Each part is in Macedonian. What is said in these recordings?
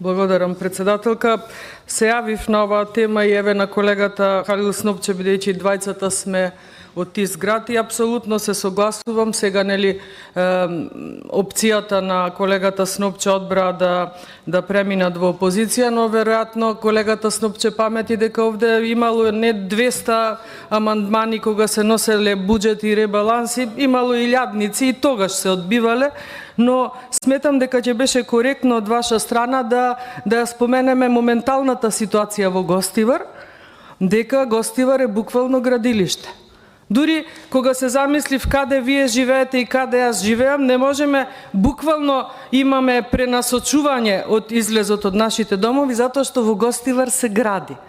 Благодарам, председателка. Се јавив на оваа тема и еве на колегата Халил Снопче, бидејќи двајцата сме од тие град и апсолутно се согласувам. Сега опцијата на колегата Снопче одбра да преминат во опозиција, но веројатно колегата Снопче памети дека овде имало не 200 амандмани кога се носеле буџети и ребаланси, имало и илјадници и тогаш се одбивале, но сметам дека ќе беше коректно од ваша страна да ја споменеме моменталната ситуација во Гостивар, дека Гостивар е буквално градилиште. Дури кога се замислив каде вие живеете и каде јас живеам, не можеме, буквално имаме пренасочување од излезот од нашите домови, затоа што во Гостивар се гради.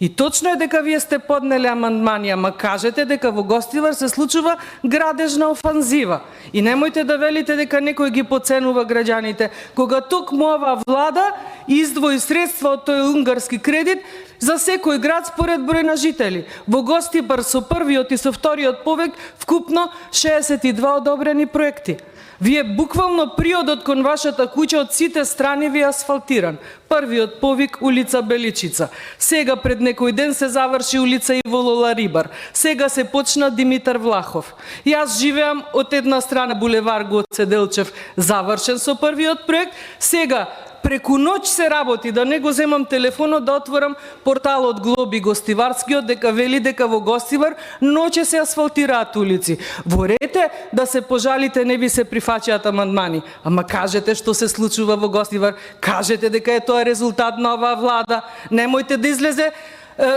И точно е дека вие сте поднели амандмани, ама кажете дека во Гостивар се случува градежна офанзива. И немојте да велите дека некој ги поценува граѓаните, кога токму оваа влада издвои средства од тој унгарски кредит за секој град според број на жители. Во Гостивар со првиот и со вториот повик вкупно 62 одобрени проекти. Вие буквално приодот кон вашата куќа од сите страни ви асфалтиран. Првиот повик улица Беличица. Сега пред некој ден се заврши улица Иво Лоларибар. Сега се почна Димитар Влахов. Јас живеам од една страна булевар Гоце Делчев, завршен со првиот проект. Сега преку ноќ се работи, да не го земам телефонот, да отворам порталот Глоби Гостиварскиот, дека вели дека во Гостивар ноќе се асфалтираат улици. Ворете да се пожалите, не ви се прифаќаат амандмани. Ама кажете што се случува во Гостивар, кажете дека е тоа резултат на оваа влада. Немојте да излезе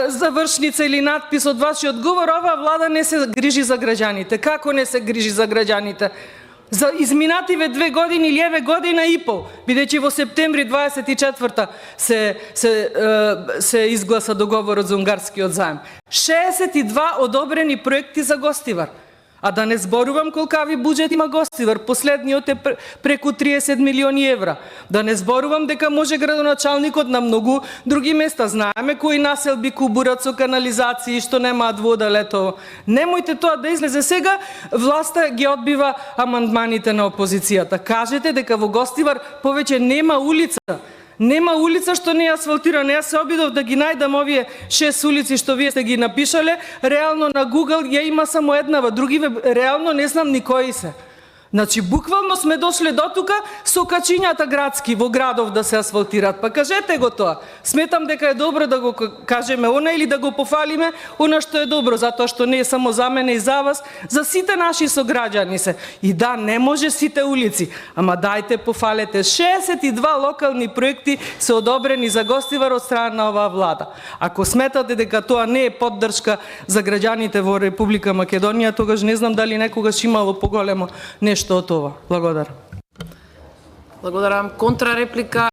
завршница или надпис од вашиот говор, оваа влада не се грижи за граѓаните. Како не се грижи за граѓаните? За изминативе 2 години или еве година и пол, бидејќи во септември 24-та се изгласа договорот за унгарскиот заем. 62 одобрени проекти за Гостивар. А да не зборувам колкави буџет има Гостивар, последниот е преку 30 милиони евра. Да не зборувам дека може градоначалникот на многу други места. Знаеме кои населби кубурат со канализации што немаат вода летово. Немојте тоа да излезе сега, власта ги одбива амандманите на опозицијата. Кажете дека во Гостивар повеќе нема улица. Нема улица што не е асфалтирана. Јас се обидов да ги најдам овие 6 улици што вие сте ги напишале. Реално на Google ја има само еднава, другиве реално не знам ни кои се. Значи, буквално сме дошле до тука со качињата градски во градов да се асфалтираат. Па кажете го тоа. Сметам дека е добро да го кажеме она или да го пофалиме она што е добро, затоа што не е само за мене и за вас, за сите наши сограѓани се. И да, не може сите улици, ама дајте пофалете. 62 локални проекти се одобрени за Гостивар од страна на оваа влада. Ако сметате дека тоа не е поддршка за граѓаните во Република Македонија, тогаш не знам дали некогаш имало поголемо нешто од ова. Благодарам. Благодарам. Контрареплика.